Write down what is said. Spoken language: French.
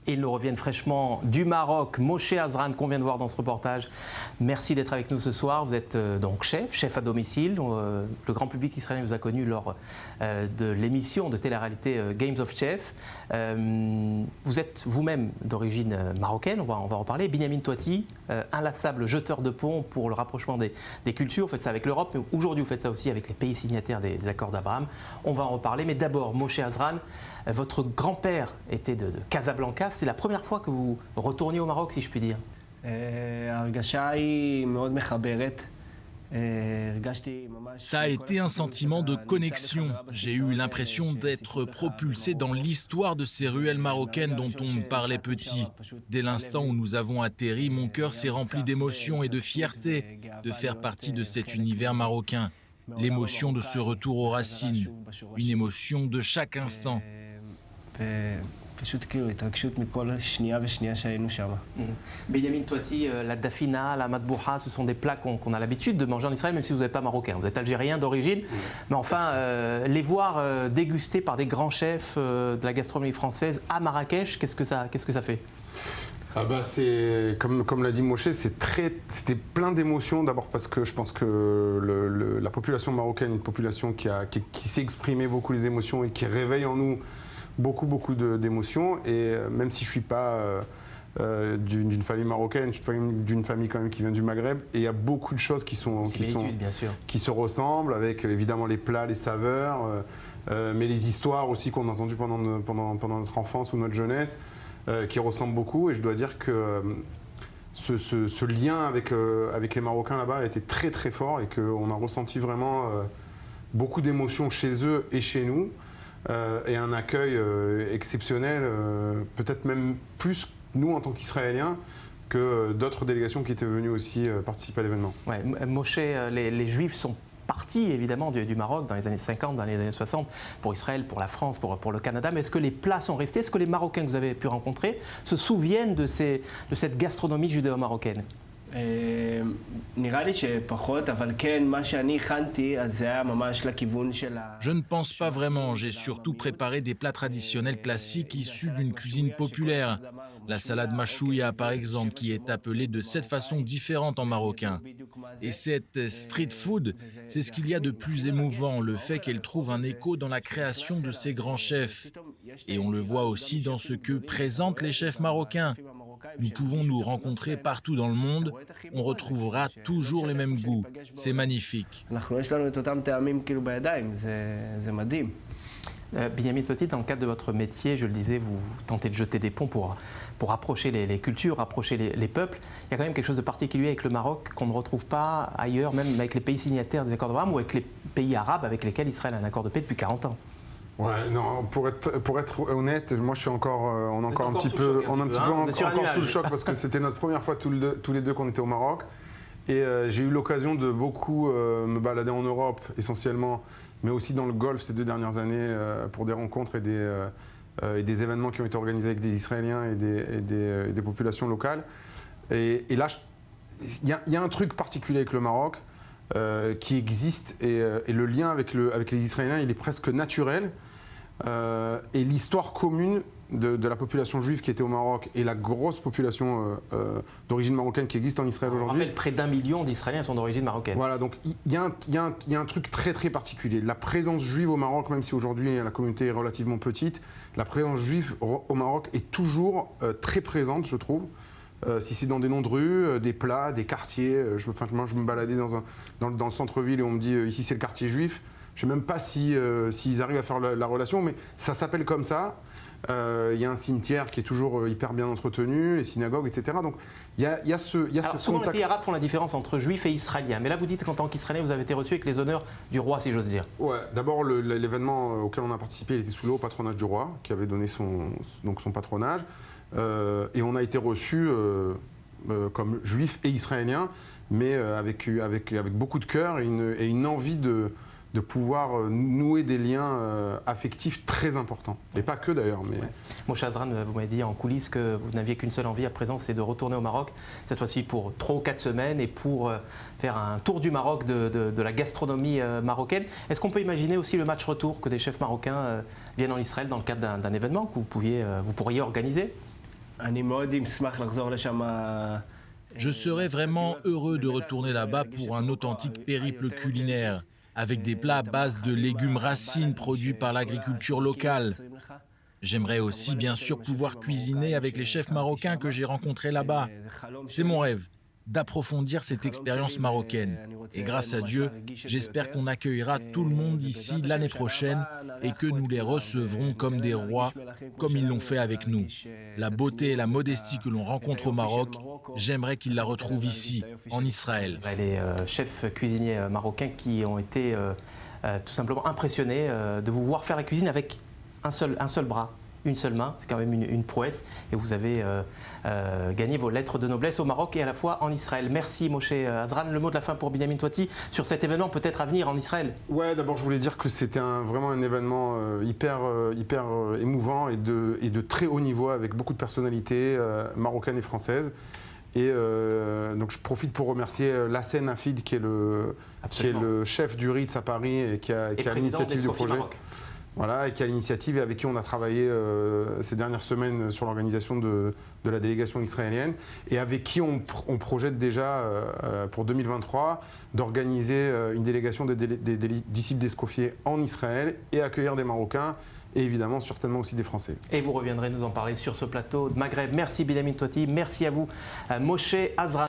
et ils nous reviennent fraîchement du Maroc. Moshe Azran, qu'on vient de voir dans ce reportage. Merci d'être avec nous ce soir. Vous êtes donc chef à domicile. Le grand public israélien vous a connu lors de l'émission de télé-réalité Games of Chef. Vous êtes vous-même d'origine marocaine, on va en reparler. Binyamin Touati, inlassable jeteur de pont pour le rapprochement des cultures. Vous faites ça avec l'Europe, mais aujourd'hui vous faites ça aussi avec les pays signataires des accords d'Abraham. On va en reparler, mais d'abord, Moshe Azran, votre grand-père était de Casablanca. C'est la première fois que vous retourniez au Maroc, si je puis dire. Ça a été un sentiment de connexion. J'ai eu l'impression d'être propulsé dans l'histoire de ces ruelles marocaines dont on me parlait petit. Dès l'instant où nous avons atterri, mon cœur s'est rempli d'émotion et de fierté de faire partie de cet univers marocain. L'émotion de ce retour aux racines, une émotion de chaque instant. Binyamin Touati, la dafina, la matbouha, ce sont des plats qu'on a l'habitude de manger en Israël, même si vous n'êtes pas marocain. Vous êtes algérien d'origine, mais enfin, les voir dégustés par des grands chefs de la gastronomie française à Marrakech, qu'est-ce que ça fait? C'est comme l'a dit Moshe, c'était plein d'émotions. D'abord parce que je pense que la population marocaine est une population qui s'est exprimé beaucoup les émotions et qui réveille en nous beaucoup d'émotions. Et même si je suis pas d'une famille marocaine, je suis d'une famille quand même qui vient du Maghreb, et il y a beaucoup de choses qui se ressemblent, avec évidemment les plats, les saveurs, mais les histoires aussi qu'on a entendues pendant notre enfance ou notre jeunesse. Qui ressemble beaucoup, et je dois dire que ce lien avec les Marocains là-bas a été très fort, et qu'on a ressenti vraiment beaucoup d'émotions chez eux et chez nous, et un accueil exceptionnel, peut-être même plus nous en tant qu'Israéliens que d'autres délégations qui étaient venues aussi participer à l'événement. Ouais, Moshe, les Juifs sont partie évidemment du Maroc dans les années 50, dans les années 60, pour Israël, pour la France, pour le Canada, mais est-ce que les plats sont restés? Est-ce que les Marocains que vous avez pu rencontrer se souviennent de cette gastronomie judéo-marocaine? Je ne pense pas vraiment. J'ai surtout préparé des plats traditionnels classiques issus d'une cuisine populaire. La salade machouya, par exemple, qui est appelée de 7 façons différentes en marocain. Et cette street food, c'est ce qu'il y a de plus émouvant, le fait qu'elle trouve un écho dans la création de ces grands chefs. Et on le voit aussi dans ce que présentent les chefs marocains. Nous pouvons nous rencontrer partout dans le monde, on retrouvera toujours les mêmes goûts. C'est magnifique. Binyamin Touati, dans le cadre de votre métier, je le disais, vous tentez de jeter des ponts pour rapprocher les cultures, rapprocher les peuples. Il y a quand même quelque chose de particulier avec le Maroc qu'on ne retrouve pas ailleurs, même avec les pays signataires des accords d'Abraham ou avec les pays arabes avec lesquels Israël a un accord de paix depuis 40 ans. Ouais, non, pour être honnête, moi je suis encore, on est encore un petit peu sous le choc parce que c'était notre première fois tous les deux qu'on était au Maroc, et j'ai eu l'occasion de beaucoup me balader en Europe essentiellement, mais aussi dans le Golfe ces 2 dernières années pour des rencontres et des événements qui ont été organisés avec des Israéliens et des populations locales. Et là, il y a un truc particulier avec le Maroc qui existe, et le lien avec les Israéliens, il est presque naturel. Et l'histoire commune de la population juive qui était au Maroc et la grosse population d'origine marocaine qui existe en Israël aujourd'hui. On rappelle, près d'1 million d'Israéliens sont d'origine marocaine. Voilà, donc il y a un truc très particulier. La présence juive au Maroc, même si aujourd'hui la communauté est relativement petite, la présence juive au Maroc est toujours très présente, je trouve. Si c'est dans des noms de rues, des plats, des quartiers. Je me baladais dans le centre-ville et on me dit ici c'est le quartier juif. Je ne sais même pas s'ils arrivent à faire la relation, mais ça s'appelle comme ça. Il y a un cimetière qui est toujours hyper bien entretenu, les synagogues, etc. Donc il y a ce souvent contact. Les pays arabes font la différence entre juifs et israéliens. Mais là, vous dites qu'en tant qu'israélien, vous avez été reçu avec les honneurs du roi, si j'ose dire. Ouais, d'abord, l'événement auquel on a participé, il était sous le haut patronage du roi, qui avait donné son patronage. Et on a été reçus comme juifs et israéliens, mais avec beaucoup de cœur et une envie de pouvoir nouer des liens affectifs très importants. Et pas que d'ailleurs. Mais... Ouais. Moshe Azran, vous m'avez dit en coulisses que vous n'aviez qu'une seule envie à présent, c'est de retourner au Maroc, cette fois-ci pour 3 ou 4 semaines, et pour faire un tour du Maroc de la gastronomie marocaine. Est-ce qu'on peut imaginer aussi le match retour, que des chefs marocains viennent en Israël dans le cadre d'un événement que vous pourriez organiser ? Je serais vraiment heureux de retourner là-bas pour un authentique périple culinaire, avec des plats à base de légumes racines produits par l'agriculture locale. J'aimerais aussi bien sûr pouvoir cuisiner avec les chefs marocains que j'ai rencontrés là-bas. C'est mon rêve, d'approfondir cette expérience marocaine. Et grâce à Dieu, j'espère qu'on accueillera tout le monde ici l'année prochaine et que nous les recevrons comme des rois, comme ils l'ont fait avec nous. La beauté et la modestie que l'on rencontre au Maroc, j'aimerais qu'ils la retrouvent ici, en Israël. Les chefs cuisiniers marocains qui ont été tout simplement impressionnés de vous voir faire la cuisine avec un seul bras, une seule main, c'est quand même une prouesse, et vous avez gagné vos lettres de noblesse au Maroc et à la fois en Israël. Merci Moshe Azran. Le mot de la fin pour Binyamin Touati sur cet événement peut-être à venir en Israël. Ouais, d'abord je voulais dire que c'était vraiment un événement hyper émouvant et de très haut niveau avec beaucoup de personnalités marocaines et françaises. Et donc je profite pour remercier Lassen Hafid qui est le chef du Ritz à Paris et qui a l'initiative du projet. Voilà, et qui a l'initiative et avec qui on a travaillé ces dernières semaines sur l'organisation de la délégation israélienne et avec qui on projette déjà pour 2023 d'organiser une délégation des disciples d'Escoffier en Israël et accueillir des Marocains et évidemment certainement aussi des Français. Et vous reviendrez nous en parler sur ce plateau de Maghreb. Merci Binyamin Touati, merci à vous Moshe Azran.